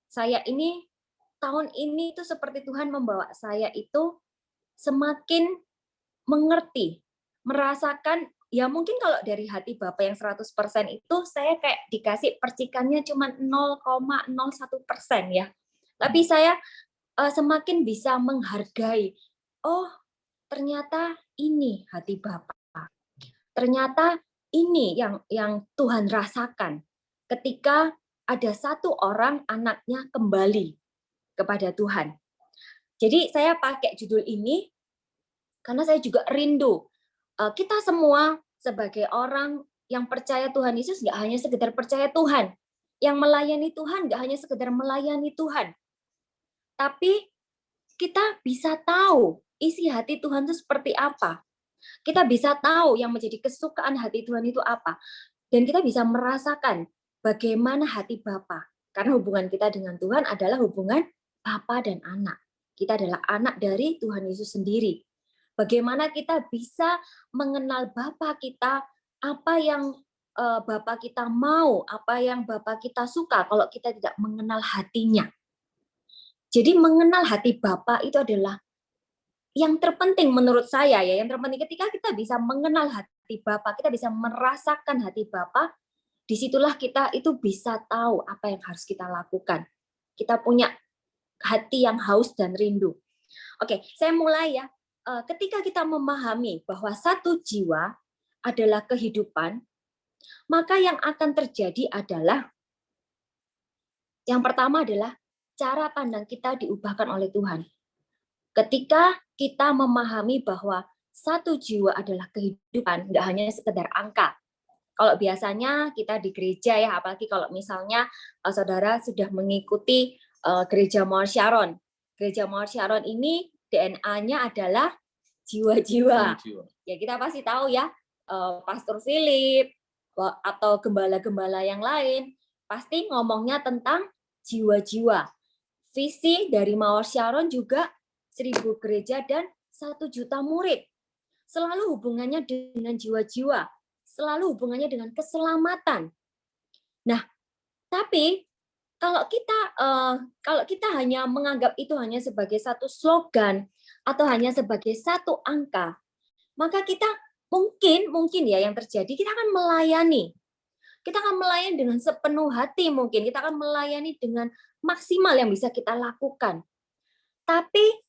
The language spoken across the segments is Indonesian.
saya ini tahun ini tuh seperti Tuhan membawa saya itu semakin mengerti, merasakan, ya mungkin kalau dari hati Bapak yang 100% itu saya kayak dikasih percikannya cuma 0,01% ya. Tapi saya semakin bisa menghargai, oh ternyata ini hati Bapak. Ternyata ini yang Tuhan rasakan ketika ada satu orang anaknya kembali kepada Tuhan. Jadi saya pakai judul ini karena saya juga rindu kita semua sebagai orang yang percaya Tuhan Yesus nggak hanya sekedar percaya Tuhan, yang melayani Tuhan nggak hanya sekedar melayani Tuhan, tapi kita bisa tahu isi hati Tuhan itu seperti apa. Kita bisa tahu yang menjadi kesukaan hati Tuhan itu apa. Dan kita bisa merasakan bagaimana hati Bapa. Karena hubungan kita dengan Tuhan adalah hubungan Bapa dan anak. Kita adalah anak dari Tuhan Yesus sendiri. Bagaimana kita bisa mengenal Bapa kita, apa yang Bapa kita mau, apa yang Bapa kita suka kalau kita tidak mengenal hatinya. Jadi mengenal hati Bapa itu adalah yang terpenting menurut saya ya, yang terpenting ketika kita bisa mengenal hati Bapa, kita bisa merasakan hati Bapa, disitulah kita itu bisa tahu apa yang harus kita lakukan. Kita punya hati yang haus dan rindu. Oke, saya mulai ya. Ketika kita memahami bahwa satu jiwa adalah kehidupan, maka yang akan terjadi adalah, yang pertama adalah cara pandang kita diubahkan oleh Tuhan. Ketika kita memahami bahwa satu jiwa adalah kehidupan, nggak hanya sekedar angka. Kalau biasanya kita di gereja ya, apalagi kalau misalnya saudara sudah mengikuti gereja Mawar Sharon. Gereja Mawar Sharon ini DNA-nya adalah jiwa-jiwa. Ya kita pasti tahu ya, Pastor Philip atau gembala-gembala yang lain pasti ngomongnya tentang jiwa-jiwa. Visi dari Mawar Sharon juga 1.000 gereja dan 1 juta murid. Selalu hubungannya dengan jiwa-jiwa, selalu hubungannya dengan keselamatan. Nah, tapi kalau kita hanya menganggap itu hanya sebagai satu slogan atau hanya sebagai satu angka, maka kita mungkin ya yang terjadi, kita akan melayani. Kita akan melayani dengan sepenuh hati mungkin, kita akan melayani dengan maksimal yang bisa kita lakukan. Tapi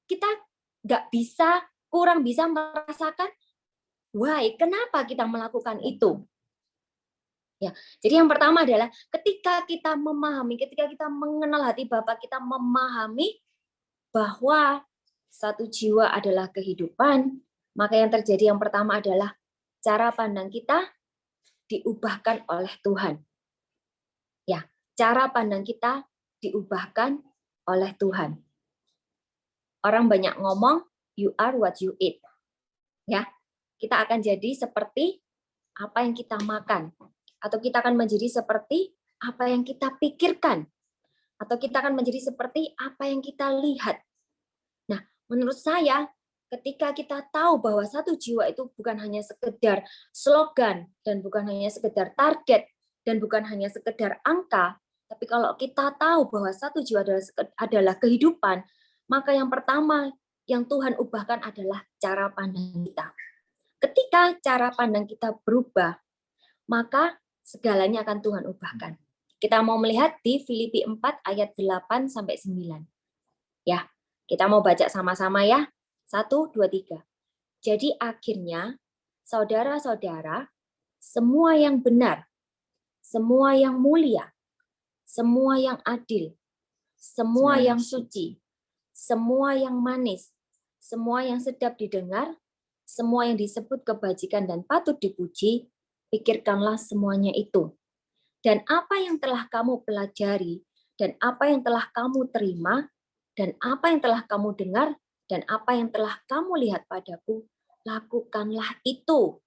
kita kurang bisa merasakan why, kenapa kita melakukan itu. Ya, jadi yang pertama adalah ketika kita memahami, ketika kita mengenal hati Bapa, kita memahami bahwa satu jiwa adalah kehidupan, maka yang terjadi yang pertama adalah cara pandang kita diubahkan oleh Tuhan. Ya, cara pandang kita diubahkan oleh Tuhan. Orang banyak ngomong, you are what you eat. Ya, kita akan jadi seperti apa yang kita makan, atau kita akan menjadi seperti apa yang kita pikirkan, atau kita akan menjadi seperti apa yang kita lihat. Nah, menurut saya, ketika kita tahu bahwa satu jiwa itu bukan hanya sekedar slogan, dan bukan hanya sekedar target, dan bukan hanya sekedar angka, tapi kalau kita tahu bahwa satu jiwa adalah kehidupan, maka yang pertama yang Tuhan ubahkan adalah cara pandang kita. Ketika cara pandang kita berubah, maka segalanya akan Tuhan ubahkan. Kita mau melihat di Filipi 4 ayat 8 sampai 9. Ya, kita mau baca sama-sama ya. 1, 2, 3. Jadi akhirnya, saudara-saudara, semua yang benar, semua yang mulia, semua yang adil, semua yang suci, semua yang manis, semua yang sedap didengar, semua yang disebut kebajikan dan patut dipuji, pikirkanlah semuanya itu. Dan apa yang telah kamu pelajari, dan apa yang telah kamu terima, dan apa yang telah kamu dengar, dan apa yang telah kamu lihat padaku, lakukanlah itu.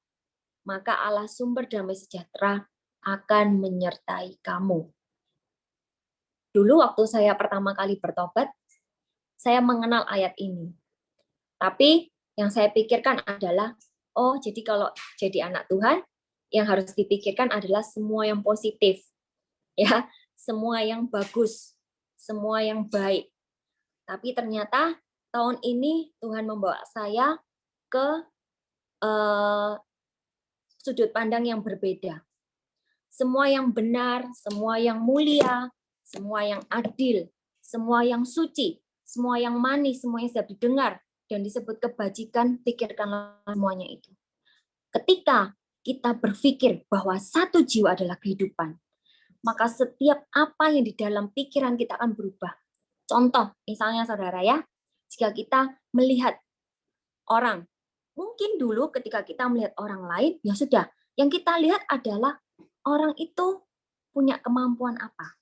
Maka Allah sumber damai sejahtera akan menyertai kamu. Dulu waktu saya pertama kali bertobat, saya mengenal ayat ini. Tapi yang saya pikirkan adalah, oh jadi kalau jadi anak Tuhan, yang harus dipikirkan adalah semua yang positif. ya, semua yang bagus, semua yang baik. Tapi ternyata tahun ini Tuhan membawa saya ke sudut pandang yang berbeda. Semua yang benar, semua yang mulia, semua yang adil, semua yang suci, semua yang manis, semua yang sedap didengar, dan disebut kebajikan, pikirkanlah semuanya itu. Ketika kita berpikir bahwa satu jiwa adalah kehidupan, maka setiap apa yang di dalam pikiran kita akan berubah. Contoh, misalnya saudara ya, jika kita melihat orang, mungkin dulu ketika kita melihat orang lain, ya sudah, yang kita lihat adalah orang itu punya kemampuan apa?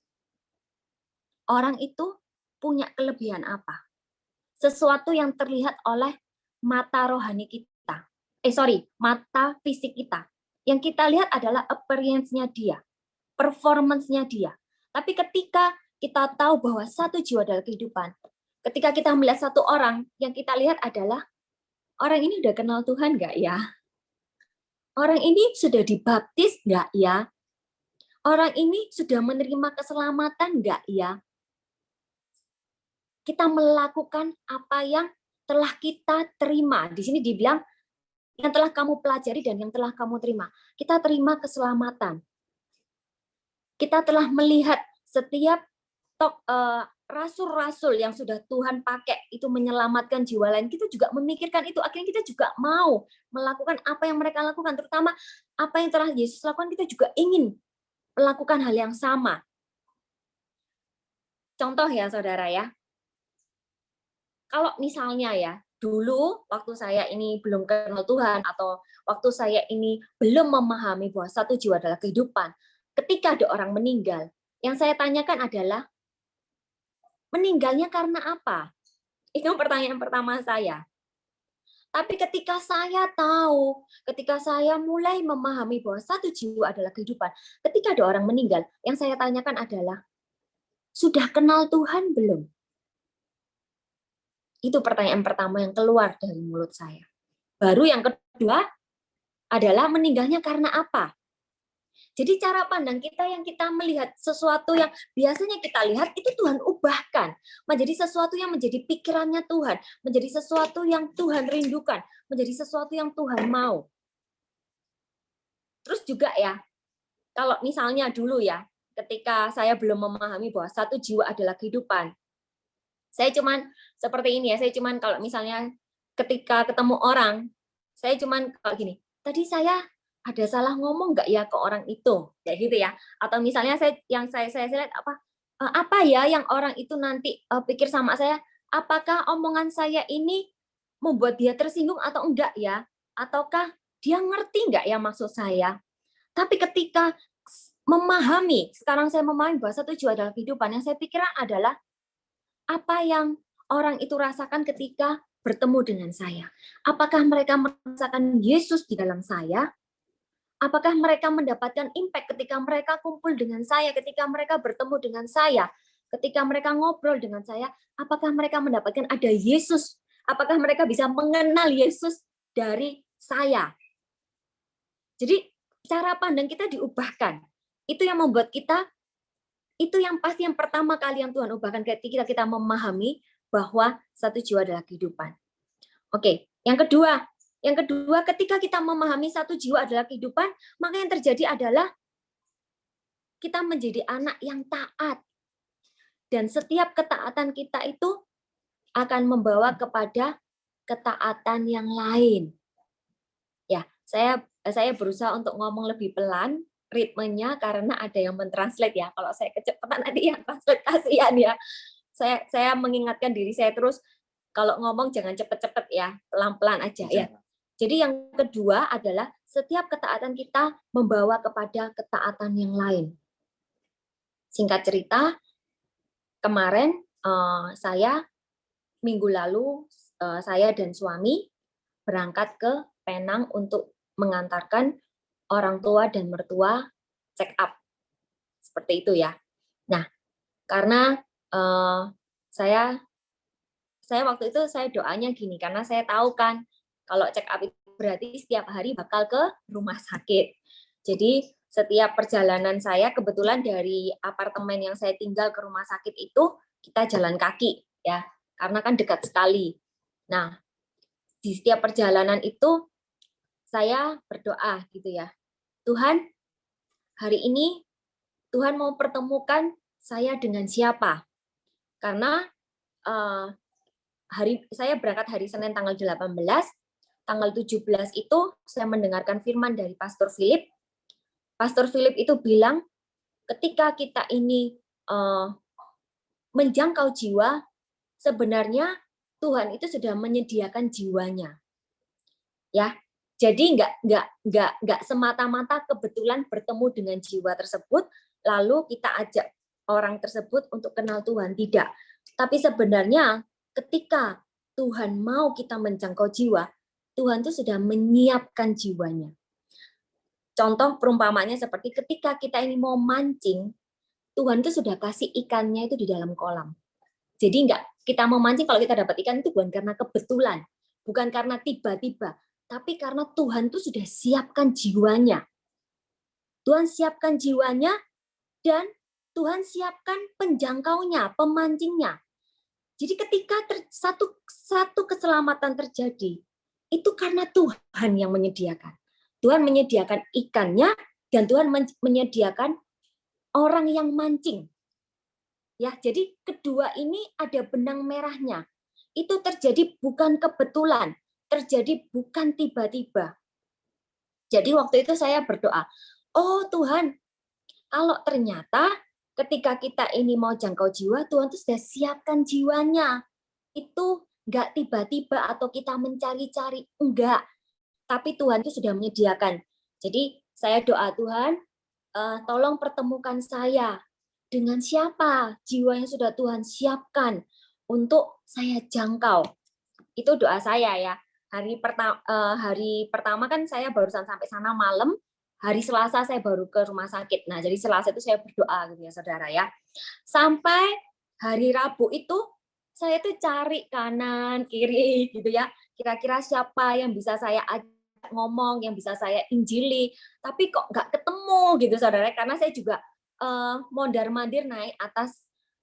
Orang itu punya kelebihan apa? Sesuatu yang terlihat oleh mata rohani kita. Mata fisik kita. Yang kita lihat adalah appearance-nya dia, performance-nya dia. Tapi ketika kita tahu bahwa satu jiwa adalah kehidupan, ketika kita melihat satu orang, yang kita lihat adalah orang ini udah kenal Tuhan nggak ya? Orang ini sudah dibaptis nggak ya? Orang ini sudah menerima keselamatan nggak ya? Kita melakukan apa yang telah kita terima. Di sini dibilang yang telah kamu pelajari dan yang telah kamu terima. Kita terima keselamatan. Kita telah melihat setiap rasul-rasul yang sudah Tuhan pakai itu menyelamatkan jiwa lain. Kita juga memikirkan itu. Akhirnya kita juga mau melakukan apa yang mereka lakukan. Terutama apa yang telah Yesus lakukan, kita juga ingin melakukan hal yang sama. Contoh ya saudara ya. Kalau misalnya ya, dulu waktu saya ini belum kenal Tuhan atau waktu saya ini belum memahami bahwa satu jiwa adalah kehidupan, ketika ada orang meninggal, yang saya tanyakan adalah, meninggalnya karena apa? Itu pertanyaan pertama saya. Tapi ketika saya tahu, ketika saya mulai memahami bahwa satu jiwa adalah kehidupan, ketika ada orang meninggal, yang saya tanyakan adalah, sudah kenal Tuhan belum? Itu pertanyaan pertama yang keluar dari mulut saya. Baru yang kedua adalah meninggalnya karena apa? Jadi cara pandang kita yang kita melihat sesuatu yang biasanya kita lihat itu Tuhan ubahkan menjadi sesuatu yang menjadi pikirannya Tuhan, menjadi sesuatu yang Tuhan rindukan, menjadi sesuatu yang Tuhan mau. Terus juga ya, kalau misalnya dulu ya, ketika saya belum memahami bahwa satu jiwa adalah kehidupan, saya cuman seperti ini ya, saya cuman kalau misalnya ketika ketemu orang, saya cuman kalau gini, tadi saya ada salah ngomong nggak ya ke orang itu, kayak gitu ya. Atau misalnya saya lihat apa ya yang orang itu nanti pikir sama saya, apakah omongan saya ini membuat dia tersinggung atau enggak ya? Ataukah dia ngerti nggak ya maksud saya? Tapi ketika sekarang saya memahami bahwa satu jiwa adalah kehidupan, yang saya pikirkan adalah apa yang orang itu rasakan ketika bertemu dengan saya. Apakah mereka merasakan Yesus di dalam saya? Apakah mereka mendapatkan impact ketika mereka kumpul dengan saya, ketika mereka bertemu dengan saya, ketika mereka ngobrol dengan saya? Apakah mereka mendapatkan ada Yesus? Apakah mereka bisa mengenal Yesus dari saya? Jadi cara pandang kita diubahkan. Itu yang membuat kita, itu yang pasti yang pertama kali yang Tuhan ubahkan ketika kita memahami bahwa satu jiwa adalah kehidupan. Oke, yang kedua ketika kita memahami satu jiwa adalah kehidupan, maka yang terjadi adalah kita menjadi anak yang taat. Dan setiap ketaatan kita itu akan membawa kepada ketaatan yang lain. Ya, saya berusaha untuk ngomong lebih pelan ritmenya karena ada yang mentranslate ya. Kalau saya kecepatan nanti yang translate kasihan ya. Saya mengingatkan diri saya terus kalau ngomong jangan cepet-cepet ya, pelan-pelan aja ya. Jadi yang kedua adalah setiap ketaatan kita membawa kepada ketaatan yang lain. Singkat cerita, kemarin saya minggu lalu saya dan suami berangkat ke Penang untuk mengantarkan orang tua dan mertua check up. Seperti itu ya. Nah, karena saya waktu itu saya doanya gini, karena saya tahu kan kalau check up itu berarti setiap hari bakal ke rumah sakit. Jadi Setiap perjalanan saya, kebetulan dari apartemen yang saya tinggal ke rumah sakit itu, kita jalan kaki, ya, karena kan dekat sekali. Nah, di setiap perjalanan itu, saya berdoa gitu ya, Tuhan, hari ini Tuhan mau pertemukan saya dengan siapa? Karena saya berangkat hari Senin tanggal 18, tanggal 17 itu saya mendengarkan firman dari Pastor Philip. Pastor Philip itu bilang, ketika kita ini menjangkau jiwa, sebenarnya Tuhan itu sudah menyediakan jiwanya. Ya, jadi nggak semata-mata kebetulan bertemu dengan jiwa tersebut, lalu kita ajak orang tersebut untuk kenal Tuhan, tidak. Tapi sebenarnya ketika Tuhan mau kita menjangkau jiwa, Tuhan itu sudah menyiapkan jiwanya. Contoh perumpamanya seperti ketika kita ini mau mancing, Tuhan itu sudah kasih ikannya itu di dalam kolam. Jadi enggak, kita mau mancing kalau kita dapat ikan itu bukan karena kebetulan, bukan karena tiba-tiba, tapi karena Tuhan itu sudah siapkan jiwanya. Tuhan siapkan jiwanya dan Tuhan siapkan penjangkaunya, pemancingnya. Jadi ketika satu keselamatan terjadi, itu karena Tuhan yang menyediakan. Tuhan menyediakan ikannya dan Tuhan menyediakan orang yang mancing. Ya, jadi kedua ini ada benang merahnya. Itu terjadi bukan kebetulan, terjadi bukan tiba-tiba. Jadi waktu itu saya berdoa, oh Tuhan, kalau ternyata ketika kita ini mau jangkau jiwa, Tuhan itu sudah siapkan jiwanya. Itu enggak tiba-tiba atau kita mencari-cari, enggak. Tapi Tuhan itu sudah menyediakan. Jadi saya doa, Tuhan, tolong pertemukan saya dengan siapa jiwa yang sudah Tuhan siapkan untuk saya jangkau. Itu doa saya ya. Hari pertama kan saya barusan sampai sana malam, hari Selasa saya baru ke rumah sakit. Nah, jadi Selasa itu saya berdoa gitu ya, saudara ya. Sampai hari Rabu itu saya tuh cari kanan, kiri gitu ya. Kira-kira siapa yang bisa saya ajak ngomong, yang bisa saya injili, tapi kok nggak ketemu gitu saudara, karena saya juga mondar-mandir naik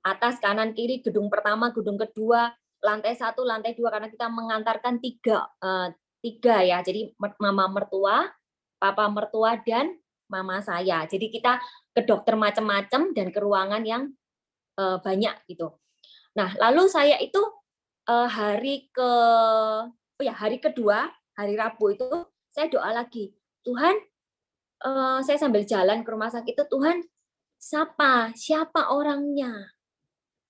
atas kanan kiri, gedung pertama, gedung kedua, lantai 1, lantai 2, karena kita mengantarkan tiga ya, jadi mama mertua, papa mertua, dan mama saya. Jadi kita ke dokter macam-macam dan ke ruangan yang banyak gitu. Nah, lalu saya itu hari kedua, hari Rabu itu saya doa lagi, Tuhan, saya sambil jalan ke rumah sakit itu, Tuhan, siapa orangnya?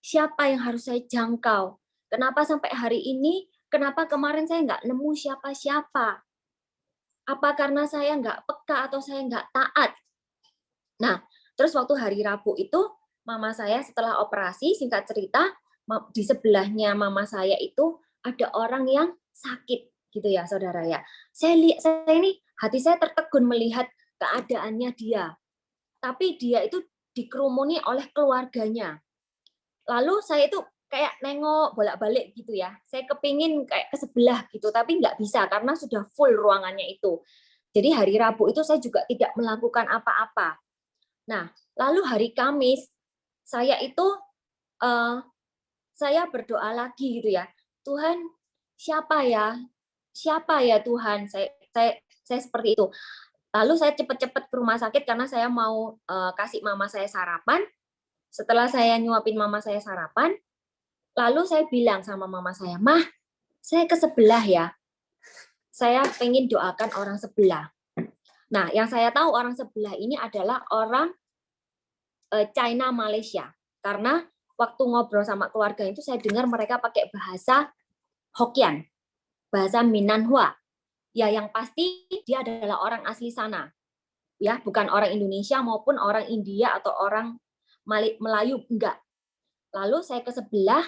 Siapa yang harus saya jangkau? Kenapa sampai hari ini, kenapa kemarin saya nggak nemu siapa-siapa? Apa karena saya nggak peka atau saya nggak taat? Nah, terus waktu hari Rabu itu, mama saya setelah operasi, singkat cerita, di sebelahnya mama saya itu ada orang yang sakit, gitu ya, saudara ya. Saya ini hati saya tertegun melihat keadaannya dia. Tapi dia itu dikerumuni oleh keluarganya. Lalu saya itu kayak nengok bolak-balik gitu ya. Saya kepingin kayak ke sebelah gitu, tapi nggak bisa karena sudah full ruangannya itu. Jadi hari Rabu itu saya juga tidak melakukan apa-apa. Nah, lalu hari Kamis saya itu saya berdoa lagi gitu ya. Tuhan, siapa ya? Siapa ya Tuhan? Saya seperti itu. Lalu saya cepat-cepat ke rumah sakit karena saya mau kasih mama saya sarapan. Setelah saya nyuapin mama saya sarapan, lalu saya bilang sama mama saya, Mah, saya ke sebelah ya. Saya pengen doakan orang sebelah. Nah, yang saya tahu orang sebelah ini adalah orang China Malaysia. Karena waktu ngobrol sama keluarga itu saya dengar mereka pakai bahasa Hokkien, bahasa Minanhua. Ya, yang pasti dia adalah orang asli sana. Ya, bukan orang Indonesia maupun orang India atau orang Melayu, enggak. Lalu saya ke sebelah,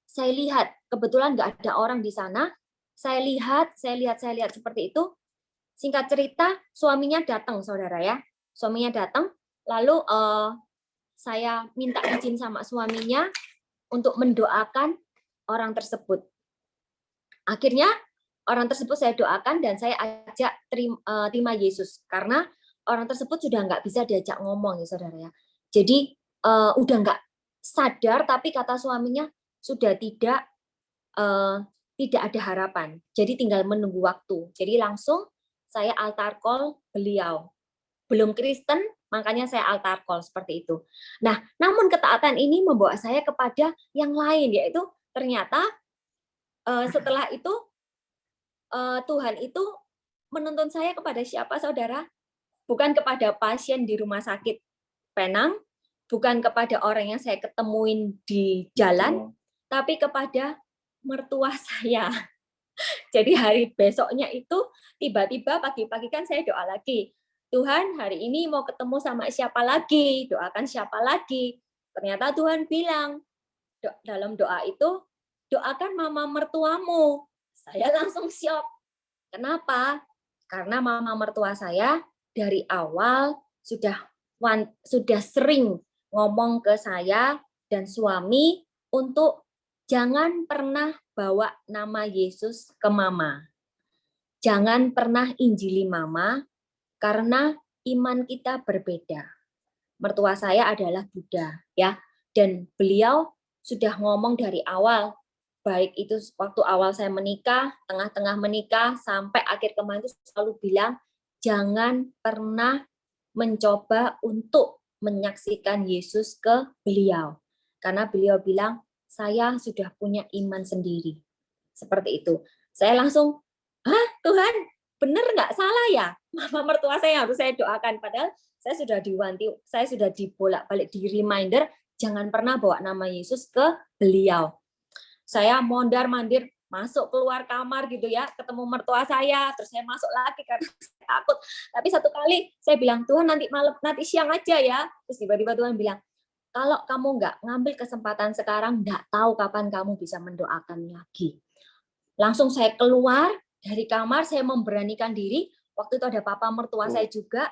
saya lihat, kebetulan nggak ada orang di sana, saya lihat seperti itu. Singkat cerita, suaminya datang, saudara ya. Suaminya datang, lalu saya minta izin sama suaminya untuk mendoakan orang tersebut. Akhirnya orang tersebut saya doakan dan saya ajak terima Yesus, karena orang tersebut sudah nggak bisa diajak ngomong ya saudara ya. Jadi udah nggak sadar, tapi kata suaminya sudah tidak ada harapan. Jadi tinggal menunggu waktu. Jadi langsung saya altar call beliau. Belum Kristen, makanya saya altar call seperti itu. Nah, namun ketaatan ini membawa saya kepada yang lain, yaitu ternyata setelah itu Tuhan itu menuntun saya kepada siapa, saudara? Bukan kepada pasien di rumah sakit Penang, bukan kepada orang yang saya ketemuin di jalan, tapi kepada mertua saya. Jadi hari besoknya itu tiba-tiba pagi-pagi kan saya doa lagi. Tuhan, hari ini mau ketemu sama siapa lagi? Doakan siapa lagi? Ternyata Tuhan bilang dalam doa itu, doakan mama mertuamu. Saya langsung syok. Kenapa? Karena mama mertua saya dari awal sudah sering ngomong ke saya dan suami untuk jangan pernah bawa nama Yesus ke mama. Jangan pernah injili mama karena iman kita berbeda. Mertua saya adalah Buddha, ya. Dan beliau sudah ngomong dari awal, baik itu waktu awal saya menikah, tengah-tengah menikah, sampai akhir kemarin itu selalu bilang, jangan pernah mencoba untuk menyaksikan Yesus ke beliau. Karena beliau bilang, saya sudah punya iman sendiri. Seperti itu. Saya langsung, hah Tuhan, benar nggak salah ya? Mama mertua saya harus saya doakan. Padahal saya sudah saya sudah dibolak-balik, di reminder, jangan pernah bawa nama Yesus ke beliau. Saya mondar-mandir, masuk keluar kamar gitu ya, ketemu mertua saya, terus saya masuk lagi karena saya takut. Tapi satu kali saya bilang, Tuhan nanti malam, nanti siang aja ya. Terus tiba-tiba Tuhan bilang, kalau kamu nggak ngambil kesempatan sekarang, nggak tahu kapan kamu bisa mendoakan lagi. Langsung saya keluar dari kamar, saya memberanikan diri. Waktu itu ada papa mertua saya juga.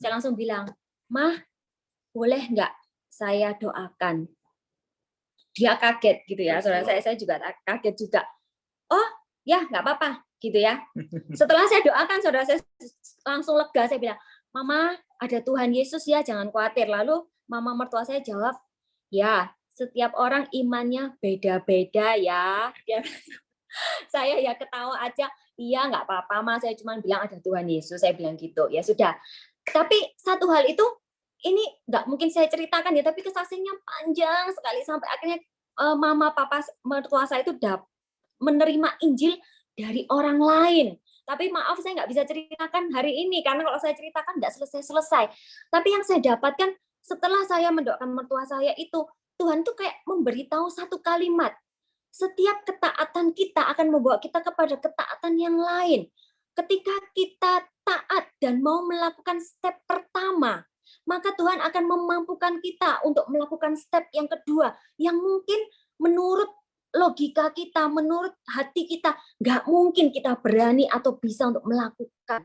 Saya langsung bilang, Mah, boleh nggak saya doakan? Dia kaget gitu ya, saudara saya juga kaget juga. Oh ya nggak apa-apa gitu ya. Setelah saya doakan, saudara saya langsung lega. Saya bilang, Mama ada Tuhan Yesus ya, jangan khawatir. Lalu mama mertua saya jawab, ya setiap orang imannya beda-beda ya. Saya ya ketawa aja, iya nggak apa-apa Mas, saya cuma bilang ada Tuhan Yesus, saya bilang gitu. Ya sudah. Tapi satu hal itu, ini nggak mungkin saya ceritakan ya, tapi kesaksiannya panjang sekali sampai akhirnya mama papa mertua saya itu menerima Injil dari orang lain. Tapi maaf saya nggak bisa ceritakan hari ini, karena kalau saya ceritakan nggak selesai-selesai. Tapi yang saya dapatkan setelah saya mendoakan mertua saya itu, Tuhan tuh kayak memberitahu satu kalimat. Setiap ketaatan kita akan membawa kita kepada ketaatan yang lain. Ketika kita taat dan mau melakukan step pertama, maka Tuhan akan memampukan kita untuk melakukan step yang kedua, yang mungkin menurut logika kita, menurut hati kita, nggak mungkin kita berani atau bisa untuk melakukan.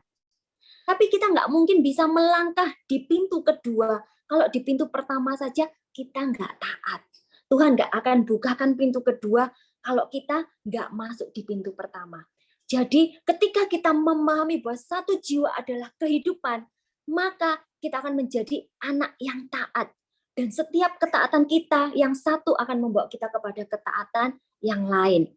Tapi kita nggak mungkin bisa melangkah di pintu kedua, kalau di pintu pertama saja kita nggak taat. Tuhan nggak akan bukakan pintu kedua kalau kita nggak masuk di pintu pertama. Jadi ketika kita memahami bahwa satu jiwa adalah kehidupan, maka kita akan menjadi anak yang taat. Dan setiap ketaatan kita yang satu akan membawa kita kepada ketaatan yang lain.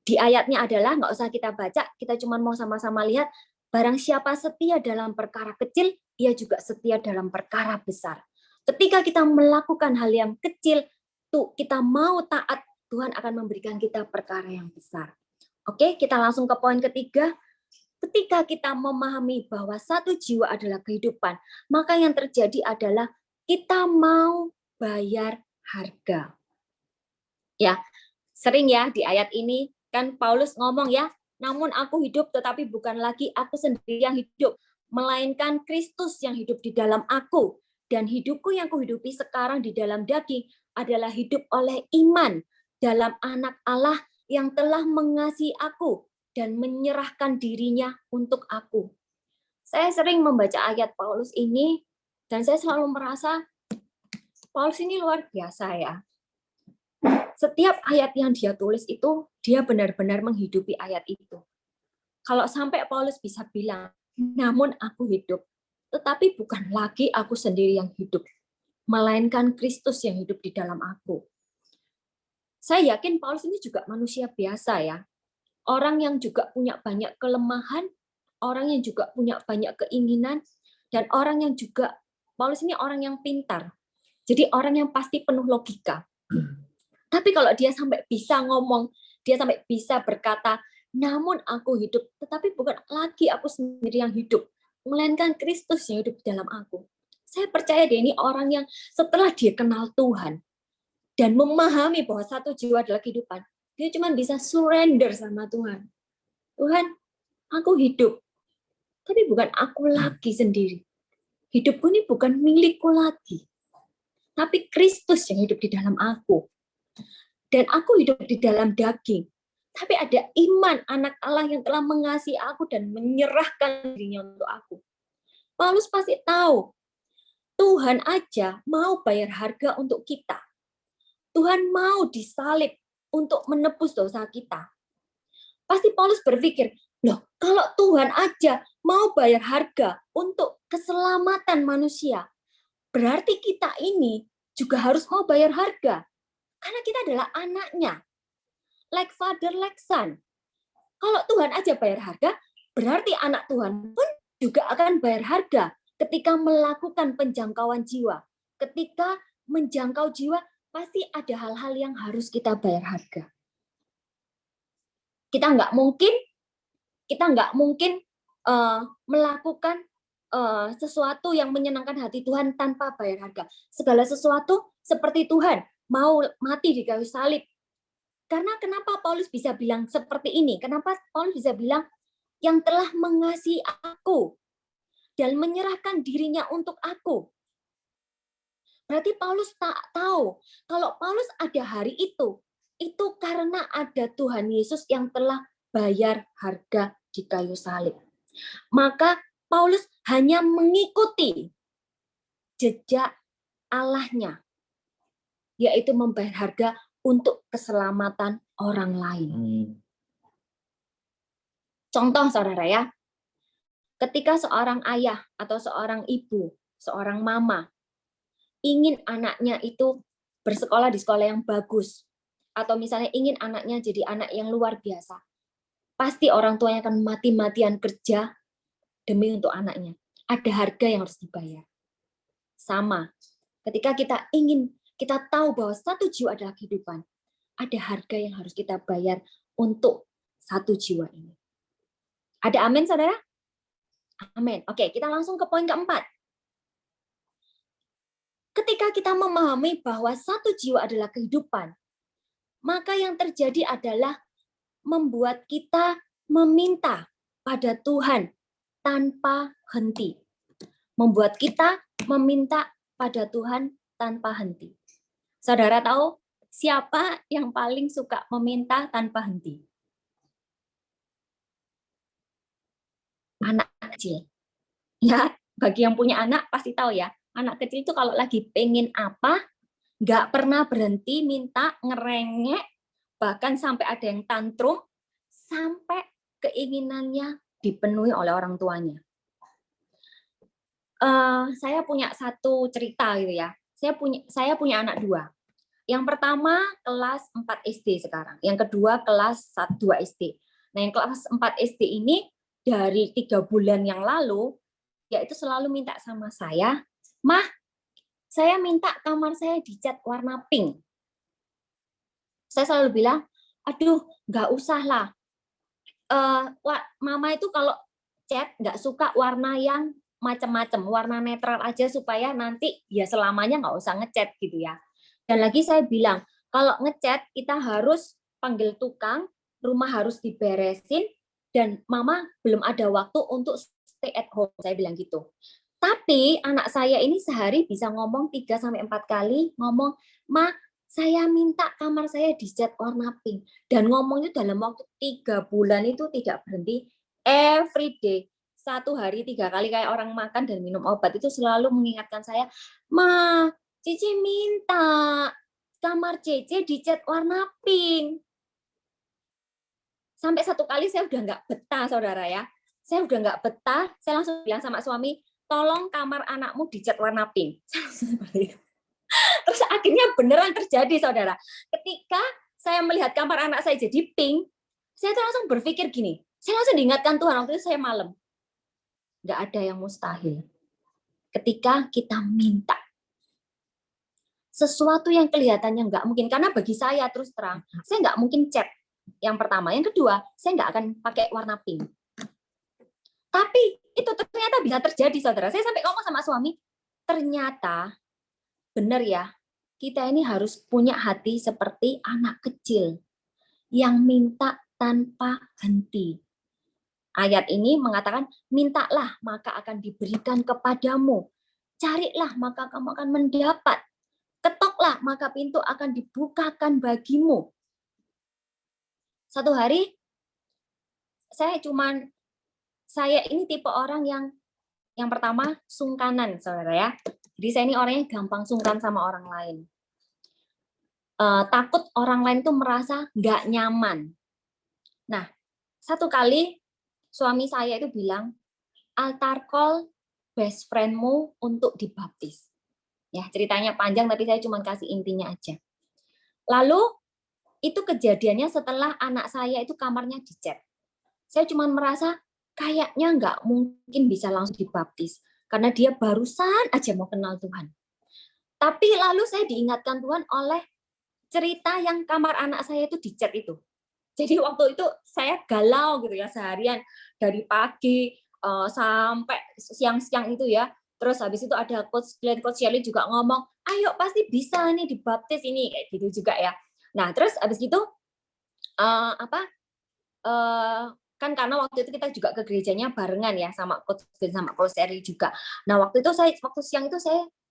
Di ayatnya adalah, nggak usah kita baca, kita cuma mau sama-sama lihat, barang siapa setia dalam perkara kecil, ia juga setia dalam perkara besar. Ketika kita melakukan hal yang kecil, tuh kita mau taat, Tuhan akan memberikan kita perkara yang besar. Oke, kita langsung ke poin ketiga. Ketika kita memahami bahwa satu jiwa adalah kehidupan, maka yang terjadi adalah kita mau bayar harga. Ya, sering ya di ayat ini kan Paulus ngomong ya, namun aku hidup tetapi bukan lagi aku sendiri yang hidup, melainkan Kristus yang hidup di dalam aku. Dan hidupku yang kuhidupi sekarang di dalam daging adalah hidup oleh iman dalam anak Allah yang telah mengasihi aku dan menyerahkan dirinya untuk aku. Saya sering membaca ayat Paulus ini dan saya selalu merasa Paulus ini luar biasa ya. Setiap ayat yang dia tulis itu, dia benar-benar menghidupi ayat itu. Kalau sampai Paulus bisa bilang, namun aku hidup, Tetapi bukan lagi aku sendiri yang hidup, melainkan Kristus yang hidup di dalam aku. Saya yakin Paulus ini juga manusia biasa ya. Orang yang juga punya banyak kelemahan, orang yang juga punya banyak keinginan, dan orang yang juga, Paulus ini orang yang pintar. Jadi orang yang pasti penuh logika. Tapi kalau dia sampai bisa ngomong, dia sampai bisa berkata, namun aku hidup, tetapi bukan lagi aku sendiri yang hidup, melainkan Kristus yang hidup di dalam aku. Saya percaya dia ini orang yang setelah dia kenal Tuhan, dan memahami bahwa satu jiwa adalah kehidupan, dia cuma bisa surrender sama Tuhan. Tuhan, aku hidup, tapi bukan aku lagi sendiri. Hidupku ini bukan milikku lagi, tapi Kristus yang hidup di dalam aku. Dan aku hidup di dalam daging. Tapi ada iman anak Allah yang telah mengasihi aku dan menyerahkan dirinya untuk aku. Paulus pasti tahu, Tuhan aja mau bayar harga untuk kita. Tuhan mau disalib untuk menebus dosa kita. Pasti Paulus berpikir, loh kalau Tuhan aja mau bayar harga untuk keselamatan manusia, berarti kita ini juga harus mau bayar harga. Karena kita adalah anaknya. Like father, like son. Kalau Tuhan aja bayar harga, berarti anak Tuhan pun juga akan bayar harga ketika melakukan penjangkauan jiwa. Ketika menjangkau jiwa, pasti ada hal-hal yang harus kita bayar harga. Kita nggak mungkin melakukan sesuatu yang menyenangkan hati Tuhan tanpa bayar harga. Segala sesuatu seperti Tuhan mau mati di kayu salib. Karena kenapa Paulus bisa bilang seperti ini? Kenapa Paulus bisa bilang yang telah mengasihi aku dan menyerahkan dirinya untuk aku? Berarti Paulus tak tahu kalau Paulus ada hari itu karena ada Tuhan Yesus yang telah bayar harga di kayu salib. Maka Paulus hanya mengikuti jejak Allahnya, yaitu membayar harga untuk keselamatan orang lain. Contoh saudara ya, ketika seorang ayah atau seorang ibu, seorang mama, ingin anaknya itu bersekolah di sekolah yang bagus, atau misalnya ingin anaknya jadi anak yang luar biasa, pasti orang tuanya akan mati-matian kerja demi untuk anaknya. Ada harga yang harus dibayar. Sama, ketika kita tahu bahwa satu jiwa adalah kehidupan, ada harga yang harus kita bayar untuk satu jiwa ini. Ada amin, saudara? Amin. Oke, kita langsung ke poin keempat. Ketika kita memahami bahwa satu jiwa adalah kehidupan, maka yang terjadi adalah membuat kita meminta pada Tuhan tanpa henti. Membuat kita meminta pada Tuhan tanpa henti. Saudara tahu siapa yang paling suka meminta tanpa henti? Anak kecil. Ya, bagi yang punya anak pasti tahu ya. Anak kecil itu kalau lagi pengen apa, nggak pernah berhenti minta, ngerengek, bahkan sampai ada yang tantrum, sampai keinginannya dipenuhi oleh orang tuanya. Saya punya satu cerita gitu ya. Saya punya anak dua. Yang pertama kelas 4 SD sekarang. Yang kedua kelas 2 SD. Nah, yang kelas 4 SD ini dari 3 bulan yang lalu, yaitu selalu minta sama saya, "Mah, saya minta kamar saya dicat warna pink." Saya selalu bilang, "Aduh, nggak usah lah. Mama itu kalau cat nggak suka warna yang macam-macam, warna netral aja supaya nanti ya selamanya nggak usah ngecat gitu ya." Dan lagi saya bilang, kalau ngecat kita harus panggil tukang, rumah harus diberesin, dan mama belum ada waktu untuk stay at home, saya bilang gitu. Tapi anak saya ini sehari bisa ngomong 3-4 kali, ngomong, "Ma, saya minta kamar saya dicat warna pink." Dan ngomongnya dalam waktu 3 bulan itu tidak berhenti, every day. 1 hari 3 kali kayak orang makan dan minum obat itu selalu mengingatkan saya, "Ma, Cici minta kamar Cici dicat warna pink." Sampai 1 kali saya udah nggak betah, saudara ya. Saya udah nggak betah, saya langsung bilang sama suami, tolong kamar anakmu dicat warna pink. Seperti itu. Terus akhirnya beneran terjadi, saudara. Ketika saya melihat kamar anak saya jadi pink, saya tuh langsung berpikir gini, saya langsung diingatkan Tuhan, waktu itu saya malam. Nggak ada yang mustahil. Ketika kita minta sesuatu yang kelihatannya nggak mungkin, karena bagi saya terus terang, saya nggak mungkin cat. Yang pertama, yang kedua, saya nggak akan pakai warna pink. Tapi itu ternyata bisa terjadi, saudara. Saya sampai ngomong sama suami, ternyata benar ya, kita ini harus punya hati seperti anak kecil yang minta tanpa henti. Ayat ini mengatakan, mintalah maka akan diberikan kepadamu. Carilah maka kamu akan mendapat. Ketoklah maka pintu akan dibukakan bagimu. Satu hari, saya ini tipe orang yang pertama sungkanan, saudara ya. Jadi saya ini orangnya gampang sungkan sama orang lain. Takut orang lain tuh merasa nggak nyaman. Nah, satu kali suami saya itu bilang, altar call best friendmu untuk dibaptis. Ya, ceritanya panjang tapi saya cuma kasih intinya aja. Lalu itu kejadiannya setelah anak saya itu kamarnya dicat. Saya cuma merasa kayaknya nggak mungkin bisa langsung dibaptis karena dia barusan aja mau kenal Tuhan. Tapi lalu saya diingatkan Tuhan oleh cerita yang kamar anak saya itu dicat itu. Jadi waktu itu saya galau gitu ya seharian dari pagi sampai siang-siang itu ya. Terus habis itu ada coach Shirley juga ngomong, ayo pasti bisa nih dibaptis ini kayak gitu juga ya. Nah terus habis itu kan karena waktu itu kita juga ke gerejanya barengan ya sama coach Shirley juga. Nah waktu itu waktu siang itu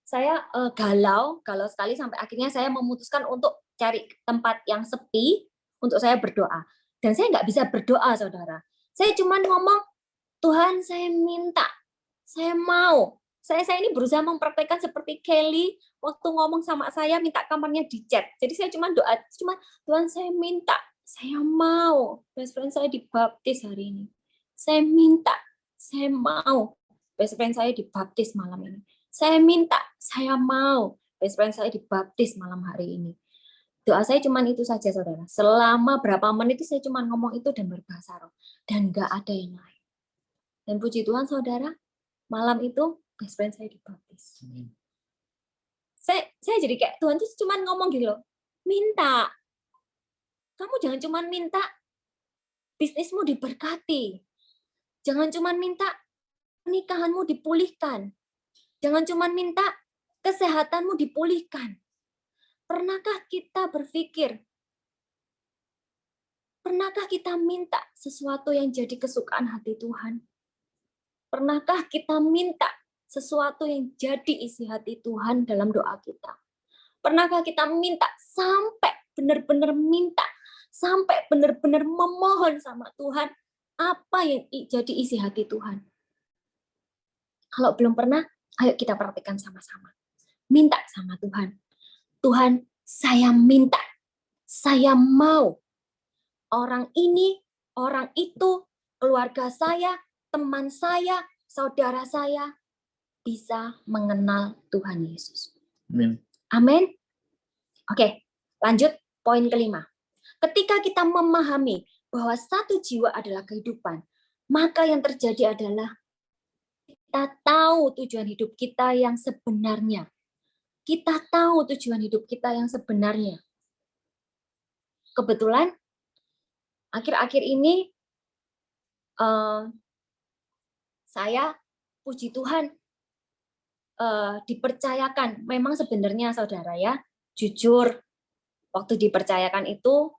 saya galau sekali sampai akhirnya saya memutuskan untuk cari tempat yang sepi untuk saya berdoa. Dan saya nggak bisa berdoa, saudara. Saya cuma ngomong, Tuhan saya minta, saya mau. Saya ini berusaha mempraktekkan seperti Kelly waktu ngomong sama saya minta kamarnya dicat. Jadi saya cuma doa, Tuhan saya minta, saya mau best friend saya dibaptis hari ini. Saya minta, saya mau best friend saya dibaptis malam ini. Saya minta, saya mau best friend saya dibaptis malam hari ini. Doa saya cuma itu saja, saudara. Selama berapa menit itu saya cuma ngomong itu dan berbahasa roh. Dan nggak ada yang lain. Dan puji Tuhan, saudara, malam itu best friend saya dibaptis. Saya jadi kayak Tuhan tuh cuma ngomong gitu loh, minta. Kamu jangan cuma minta bisnismu diberkati. Jangan cuma minta pernikahanmu dipulihkan. Jangan cuma minta kesehatanmu dipulihkan. Pernahkah kita berpikir, pernahkah kita minta sesuatu yang jadi kesukaan hati Tuhan? Pernahkah kita minta sesuatu yang jadi isi hati Tuhan dalam doa kita? Pernahkah kita minta sampai benar-benar minta, sampai benar-benar memohon sama Tuhan apa yang jadi isi hati Tuhan? Kalau belum pernah, ayo kita praktikkan sama-sama. Minta sama Tuhan. Tuhan, saya minta, saya mau orang ini, orang itu, keluarga saya, teman saya, saudara saya bisa mengenal Tuhan Yesus. Amin. Amin. Oke, lanjut poin kelima. Ketika kita memahami bahwa satu jiwa adalah kehidupan, maka yang terjadi adalah kita tahu tujuan hidup kita yang sebenarnya. Kita tahu tujuan hidup kita yang sebenarnya. Kebetulan akhir-akhir ini saya puji Tuhan dipercayakan. Memang sebenarnya saudara ya, jujur waktu dipercayakan itu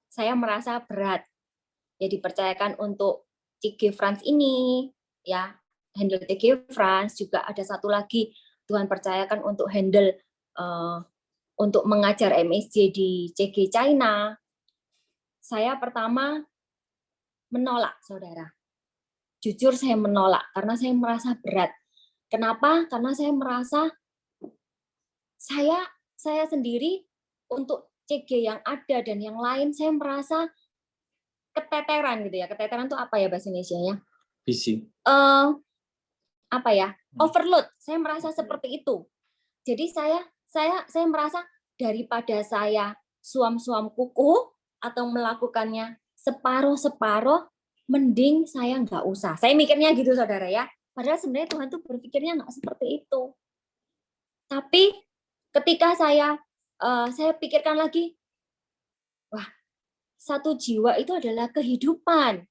saya merasa berat. Ya dipercayakan untuk CG France ini, ya handle CG France, juga ada satu lagi Tuhan percayakan untuk handle untuk mengajar MSJ di CG China. Saya pertama menolak, saudara. Jujur saya menolak karena saya merasa berat. Kenapa? Karena saya merasa saya sendiri untuk CG yang ada dan yang lain saya merasa keteteran gitu ya. Keteteran itu apa ya bahasa Indonesia-nya? Visi. Apa ya? overload. Saya merasa seperti itu. Jadi saya merasa daripada saya suam-suam kuku atau melakukannya separuh-separuh, mending saya nggak usah. Saya mikirnya gitu, saudara ya. Padahal sebenarnya Tuhan tuh berpikirnya nggak seperti itu. Tapi ketika saya pikirkan lagi, wah, satu jiwa itu adalah kehidupan.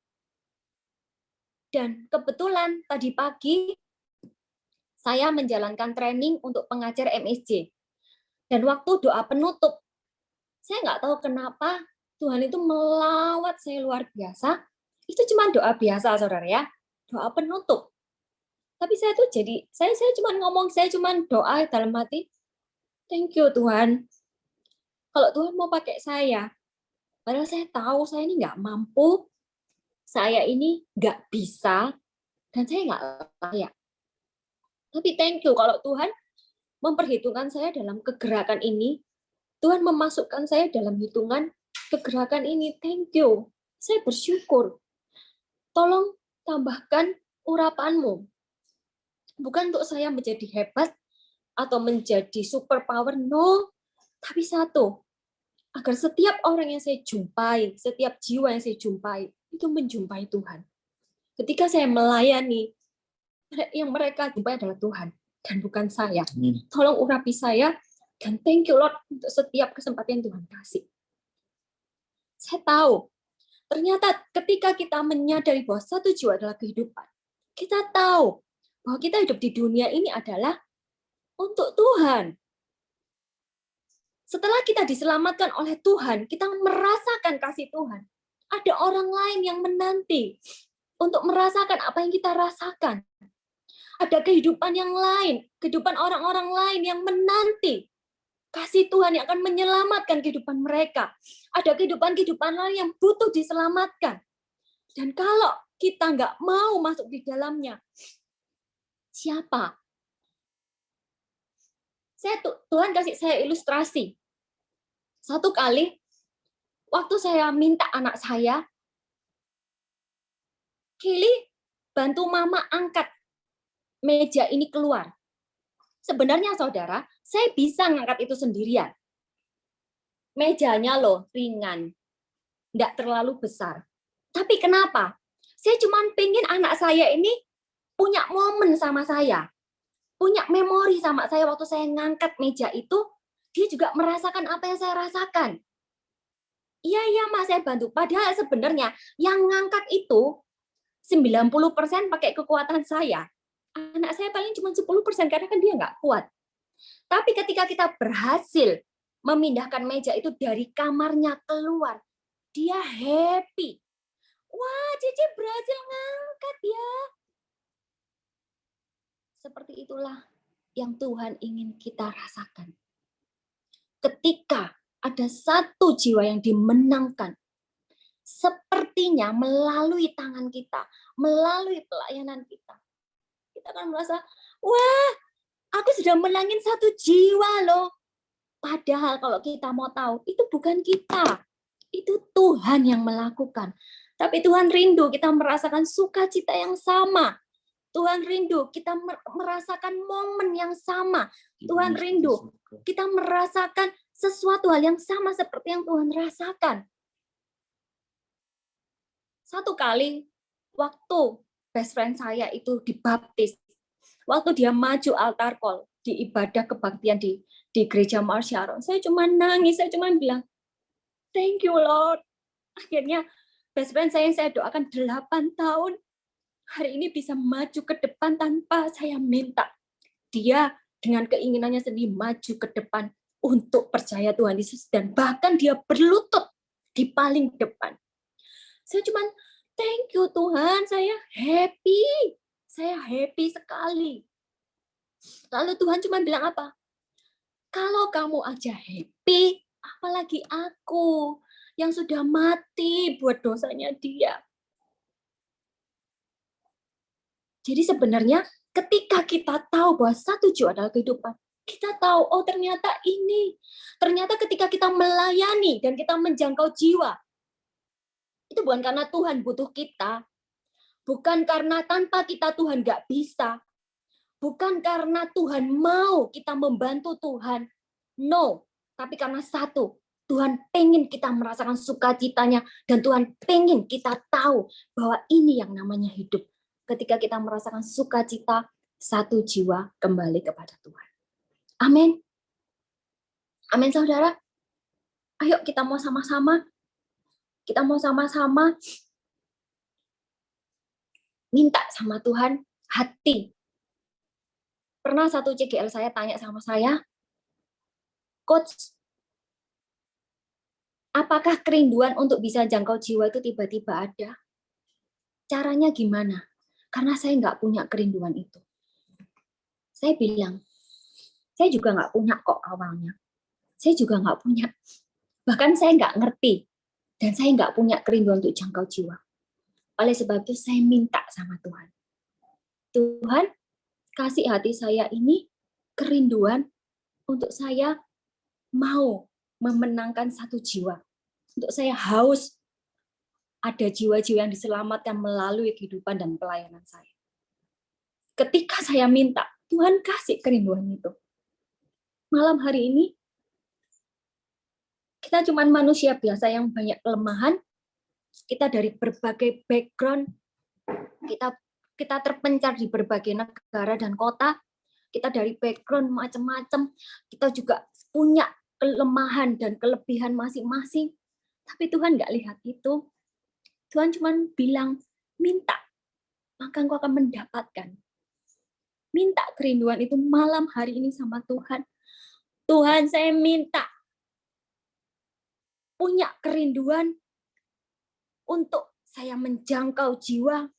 Dan kebetulan tadi pagi saya menjalankan training untuk pengajar MSJ. Dan waktu doa penutup, saya nggak tahu kenapa Tuhan itu melawat saya luar biasa. Itu cuma doa biasa, saudara ya. Doa penutup. Tapi saya tuh saya cuma ngomong, saya cuma doa dalam hati, thank you Tuhan. Kalau Tuhan mau pakai saya, padahal saya tahu saya ini nggak mampu, saya ini nggak bisa, dan saya nggak layak. Tapi thank you kalau Tuhan memperhitungkan saya dalam kegerakan ini, Tuhan memasukkan saya dalam hitungan kegerakan ini. Thank you. Saya bersyukur. Tolong tambahkan urapanmu. Bukan untuk saya menjadi hebat atau menjadi super power, no. Tapi satu, agar setiap orang yang saya jumpai, setiap jiwa yang saya jumpai, itu menjumpai Tuhan. Ketika saya melayani, yang mereka jumpai adalah Tuhan, dan bukan saya. Tolong urapi saya, dan thank you Lord untuk setiap kesempatan yang Tuhan kasih. Saya tahu, ternyata ketika kita menyadari bahwa satu jiwa adalah kehidupan, kita tahu bahwa kita hidup di dunia ini adalah untuk Tuhan. Setelah kita diselamatkan oleh Tuhan, kita merasakan kasih Tuhan. Ada orang lain yang menanti untuk merasakan apa yang kita rasakan. Ada kehidupan yang lain, kehidupan orang-orang lain yang menanti kasih Tuhan yang akan menyelamatkan kehidupan mereka. Ada kehidupan-kehidupan lain yang butuh diselamatkan. Dan kalau kita nggak mau masuk di dalamnya, siapa? Tuhan kasih saya ilustrasi. Satu kali, waktu saya minta anak saya, Kili, bantu mama angkat meja ini keluar. Sebenarnya saudara, saya bisa ngangkat itu sendirian. Mejanya loh ringan, nggak terlalu besar. Tapi kenapa? Saya cuma pengen anak saya ini punya momen sama saya, punya memori sama saya waktu saya ngangkat meja itu, dia juga merasakan apa yang saya rasakan. Iya, Mas, saya bantu. Padahal sebenarnya yang ngangkat itu 90% pakai kekuatan saya. Anak saya paling cuma 10% karena kan dia nggak kuat. Tapi ketika kita berhasil memindahkan meja itu dari kamarnya keluar, dia happy. Wah, Cici berhasil ngangkat ya. Seperti itulah yang Tuhan ingin kita rasakan. Ketika ada satu jiwa yang dimenangkan, sepertinya melalui tangan kita, melalui pelayanan kita, kita akan merasa, wah, aku sudah menangin satu jiwa loh. Padahal kalau kita mau tahu, itu bukan kita. Itu Tuhan yang melakukan. Tapi Tuhan rindu kita merasakan sukacita yang sama. Tuhan rindu kita merasakan momen yang sama. Tuhan rindu kita merasakan sesuatu hal yang sama seperti yang Tuhan rasakan. Satu kali, waktu best friend saya itu dibaptis, waktu dia maju altar call di ibadah kebaktian di gereja Mars Sharon, saya cuma nangis, saya cuma bilang, thank you Lord. Akhirnya best friend saya yang saya doakan 8 tahun, hari ini bisa maju ke depan tanpa saya minta. Dia dengan keinginannya sendiri maju ke depan untuk percaya Tuhan Yesus, dan bahkan dia berlutut di paling depan. Saya cuma, thank you Tuhan, saya happy sekali. Lalu Tuhan cuma bilang apa? Kalau kamu aja happy, apalagi aku yang sudah mati buat dosanya dia. Jadi sebenarnya ketika kita tahu bahwa satu jiwa adalah kehidupan, kita tahu, oh ternyata ini. Ternyata ketika kita melayani dan kita menjangkau jiwa, itu bukan karena Tuhan butuh kita, bukan karena tanpa kita Tuhan nggak bisa, Bukan karena Tuhan mau kita membantu Tuhan. No. Tapi karena satu, Tuhan pengen kita merasakan sukacitanya. Dan Tuhan pengen kita tahu bahwa ini yang namanya hidup. Ketika kita merasakan sukacita, satu jiwa kembali kepada Tuhan. Amin. Amin, saudara. Ayo kita mau sama-sama. Kita mau sama-sama minta sama Tuhan hati. Pernah satu CGL saya tanya sama saya, Coach, apakah kerinduan untuk bisa jangkau jiwa itu tiba-tiba ada? Caranya gimana? Karena saya nggak punya kerinduan itu. Saya bilang, saya juga nggak punya kok awalnya. Saya juga nggak punya. Bahkan saya nggak ngerti. Dan saya nggak punya kerinduan untuk jangkau jiwa. Oleh sebab itu saya minta sama Tuhan. Tuhan, kasih hati saya ini kerinduan untuk saya mau memenangkan satu jiwa. Untuk saya haus ada jiwa-jiwa yang diselamatkan melalui kehidupan dan pelayanan saya. Ketika saya minta, Tuhan kasih kerinduan itu. Malam hari ini, kita cuma manusia biasa yang banyak kelemahan, kita dari berbagai background, kita terpencar di berbagai negara dan kota, kita dari background macam-macam, kita juga punya kelemahan dan kelebihan masing-masing. Tapi Tuhan nggak lihat itu. Tuhan cuma bilang, minta, maka engkau akan mendapatkan. Minta kerinduan itu malam hari ini sama Tuhan. Tuhan, saya minta punya kerinduan untuk saya menjangkau jiwa.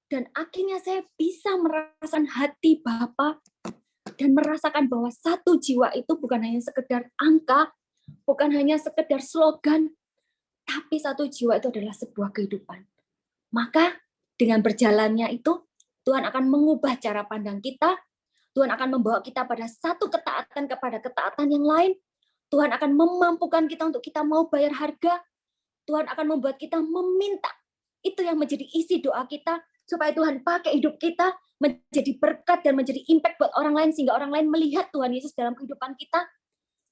Dan akhirnya saya bisa merasakan hati Bapa dan merasakan bahwa satu jiwa itu bukan hanya sekedar angka, bukan hanya sekedar slogan, tapi satu jiwa itu adalah sebuah kehidupan. Maka dengan berjalannya itu, Tuhan akan mengubah cara pandang kita, Tuhan akan membawa kita pada satu ketaatan kepada ketaatan yang lain, Tuhan akan memampukan kita untuk kita mau bayar harga, Tuhan akan membuat kita meminta. Itu yang menjadi isi doa kita, supaya Tuhan pakai hidup kita menjadi berkat dan menjadi impact buat orang lain, sehingga orang lain melihat Tuhan Yesus dalam kehidupan kita,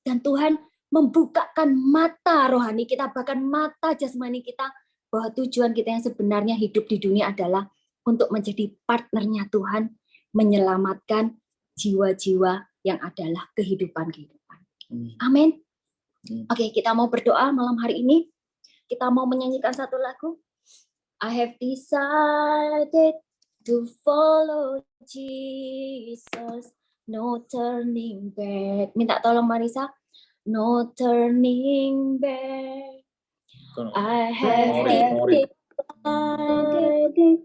dan Tuhan membukakan mata rohani kita, bahkan mata jasmani kita, bahwa tujuan kita yang sebenarnya hidup di dunia adalah untuk menjadi partnernya Tuhan, menyelamatkan jiwa-jiwa yang adalah kehidupan-kehidupan. Amin. Oke, kita mau berdoa malam hari ini. Kita mau menyanyikan satu lagu. I have decided to follow Jesus, no turning back. Minta tolong Marisa. No turning back. I have decided